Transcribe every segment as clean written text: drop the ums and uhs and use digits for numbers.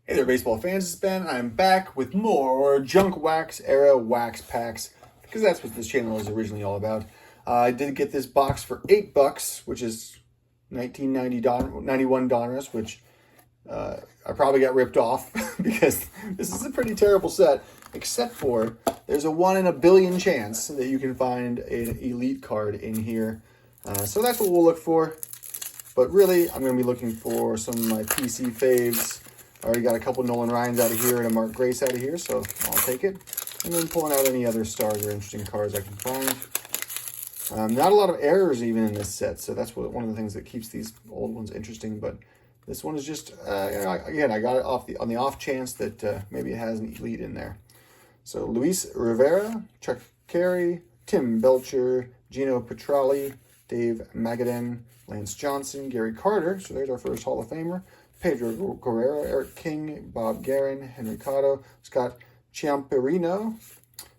Hey there, baseball fans. It's Ben. I'm back with more Junk Wax era wax packs because that's what this channel is originally all about. I did get this box for $8, which is 1991 Donruss, which I probably got ripped off because this is a pretty terrible set. Except for there's a 1 in a billion chance that you can find an elite card in here. So that's what we'll look for. But really, I'm going to be looking for some of my PC faves. I already got a couple Nolan Ryans out of here and a Mark Grace out of here, so I'll take it. And then pulling out any other stars or interesting cards I can find. Not a lot of errors even in this set, so that's one of the things that keeps these old ones interesting. But this one is just, again, I got it on the off chance that maybe it has an elite in there. So Luis Rivera, Chuck Carey, Tim Belcher, Gino Petrali, Dave Magadan, Lance Johnson, Gary Carter, so there's our first Hall of Famer, Pedro Guerrero, Eric King, Bob Guerin, Henry Cotto, Scott Chiamparino,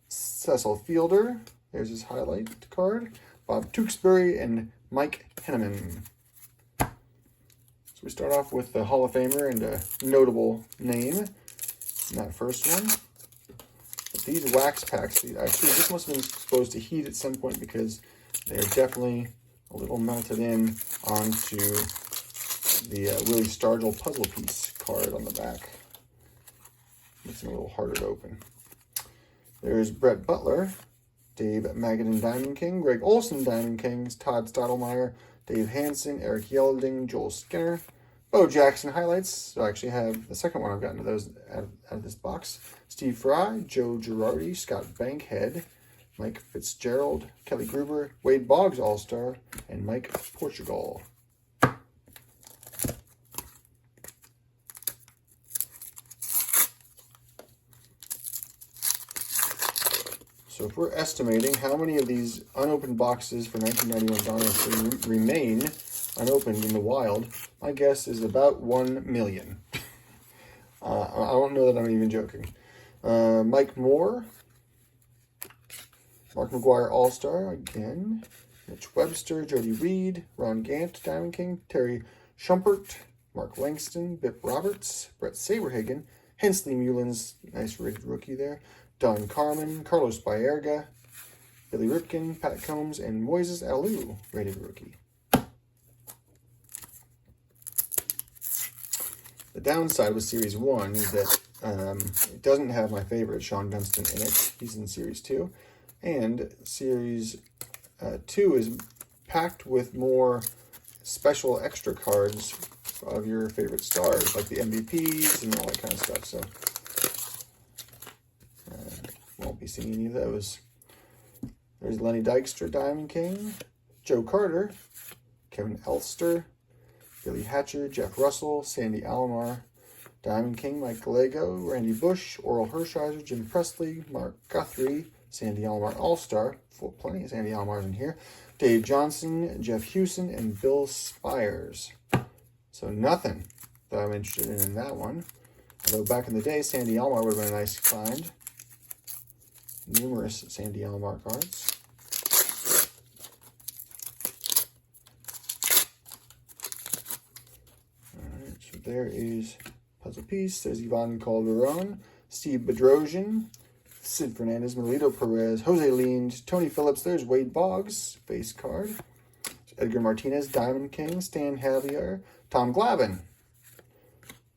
Cecil Fielder, there's his highlight card, Bob Tewksbury, and Mike Henneman. So we start off with the Hall of Famer and a notable name in that first one. But these wax packs, actually, this must have been exposed to heat at some point because they're definitely a little melted in onto the Willie Stargell puzzle piece card on the back. Makes it a little harder to open. There's Brett Butler, Dave Magadan Diamond King, Greg Olson Diamond Kings, Todd Stottlemyre, Dave Hansen, Eric Yelding, Joel Skinner, Bo Jackson highlights. So I actually have the second one I've gotten to those out of this box. Steve Fry, Joe Girardi, Scott Bankhead, Mike Fitzgerald, Kelly Gruber, Wade Boggs All-Star, and Mike Portugal. So if we're estimating how many of these unopened boxes for 1991 Donruss remain unopened in the wild, my guess is about 1 million. I don't know that I'm even joking. Mike Moore, Mark McGuire All-Star again, Mitch Webster, Jody Reed, Ron Gant, Diamond King, Terry Schumpert, Mark Langston, Bip Roberts, Brett Saberhagen, Hensley Mullins, nice rated rookie there, Don Carmen, Carlos Baerga, Billy Ripken, Pat Combs, and Moises Alou, rated rookie. The downside with Series 1 is that it doesn't have my favorite Sean Dunston in it. He's in Series 2. And Series 2 is packed with more special extra cards of your favorite stars, like the MVPs and all that kind of stuff. So, won't be seeing any of those. There's Lenny Dykstra, Diamond King, Joe Carter, Kevin Elster, Billy Hatcher, Jeff Russell, Sandy Alomar, Diamond King, Mike Gallego, Randy Bush, Oral Hershiser, Jim Presley, Mark Guthrie, Sandy Alomar All-Star, plenty of Sandy Alomars in here, Dave Johnson, Jeff Hewson, and Bill Spires. So nothing that I'm interested in that one. Although back in the day, Sandy Alomar would have been a nice find. Numerous Sandy Alomar cards. Alright, so there is puzzle piece. There's Ivan Calderon, Steve Bedrosian, Sid Fernandez, Melito Perez, Jose Lind, Tony Phillips. There's Wade Boggs, base card. Edgar Martinez, Diamond King, Stan Javier, Tom Glavine,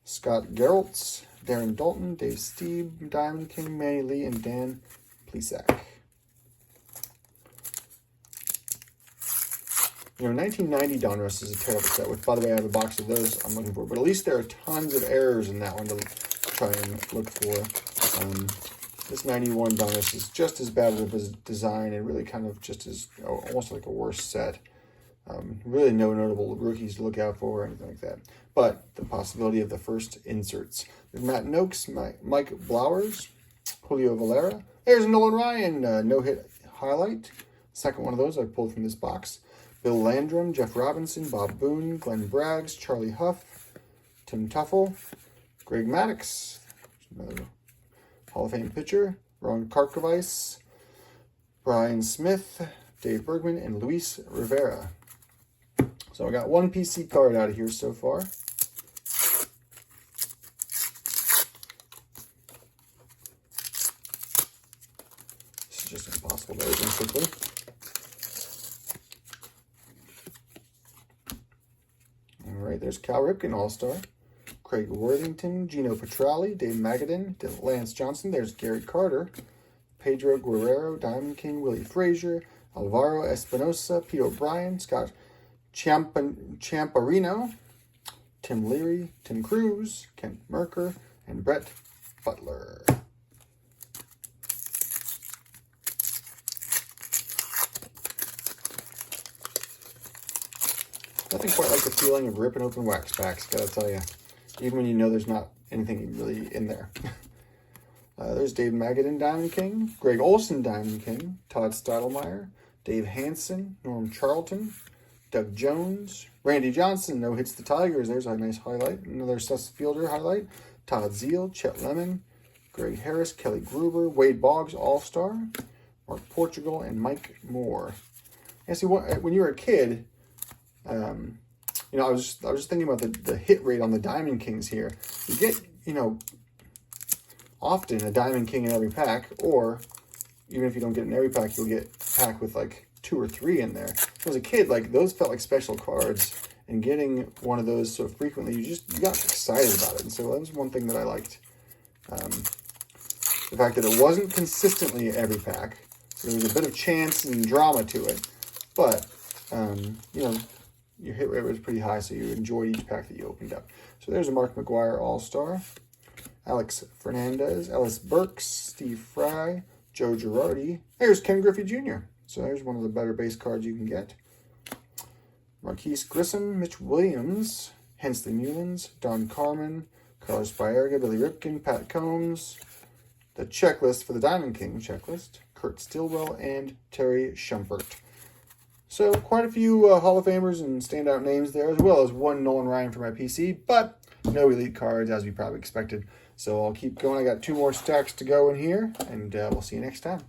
Scott Geraltz, Darren Dalton, Dave Steeb, Diamond King, Manny Lee, and Dan Plesac. You know, 1990 Donruss is a terrible set. With, by the way, I have a box of those I'm looking for. But at least there are tons of errors in that one to try and look for. This 91 Donruss is just as bad as design and really kind of just as, almost like a worse set. Really no notable rookies to look out for or anything like that. But the possibility of the first inserts. There's Matt Noakes, Mike Blowers, Julio Valera. There's a Nolan Ryan no-hit highlight. Second one of those I pulled from this box. Bill Landrum, Jeff Robinson, Bob Boone, Glenn Braggs, Charlie Huff, Tim Tuffle, Greg Maddux, another Hall of Fame pitcher, Ron Karkovice, Brian Smith, Dave Bergman, and Luis Rivera. So I got one PC card out of here so far. just impossible to open quickly. All right, there's Cal Ripken, All-Star. Craig Worthington, Gino Petralli, Dave Magadan, Lance Johnson. There's Gary Carter, Pedro Guerrero, Diamond King, Willie Frazier, Alvaro Espinosa, Pete O'Brien, Scott Champarino, Tim Leary, Tim Cruz, Kent Merker, and Brett Butler. Nothing quite like the feeling of ripping open wax packs, gotta tell you. Even when you know there's not anything really in there. There's Dave Magadan, Diamond King, Greg Olson, Diamond King, Todd Stottlemyre, Dave Hansen, Norm Charlton, Doug Jones, Randy Johnson, no hits the Tigers. There's a nice highlight. Another Sus Fielder highlight. Todd Zeal, Chet Lemon, Greg Harris, Kelly Gruber, Wade Boggs, All-Star, Mark Portugal, and Mike Moore. And see, when you were a kid, you know, I was just thinking about the hit rate on the Diamond Kings here. You get, you know, often a Diamond King in every pack, or even if you don't get in every pack, you'll get a pack with like 2 or 3 in there. So as a kid, like those felt like special cards, and getting one of those so frequently, you got excited about it. And so that was one thing that I liked. The fact that it wasn't consistently every pack, so there was a bit of chance and drama to it, but you know, your hit rate was pretty high, so you enjoyed each pack that you opened up. So there's a Mark McGwire All-Star, Alex Fernandez, Ellis Burks, Steve Fry, Joe Girardi. There's Ken Griffey Jr. So there's one of the better base cards you can get. Marquise Grissom, Mitch Williams, Hensley Mullins, Don Carmen, Carlos Baerga, Billy Ripken, Pat Combs. The checklist for the Diamond King checklist, Kurt Stillwell and Terry Shumpert. So quite a few Hall of Famers and standout names there, as well as one Nolan Ryan for my PC, but no elite cards as we probably expected. So I'll keep going. I got 2 more stacks to go in here, and we'll see you next time.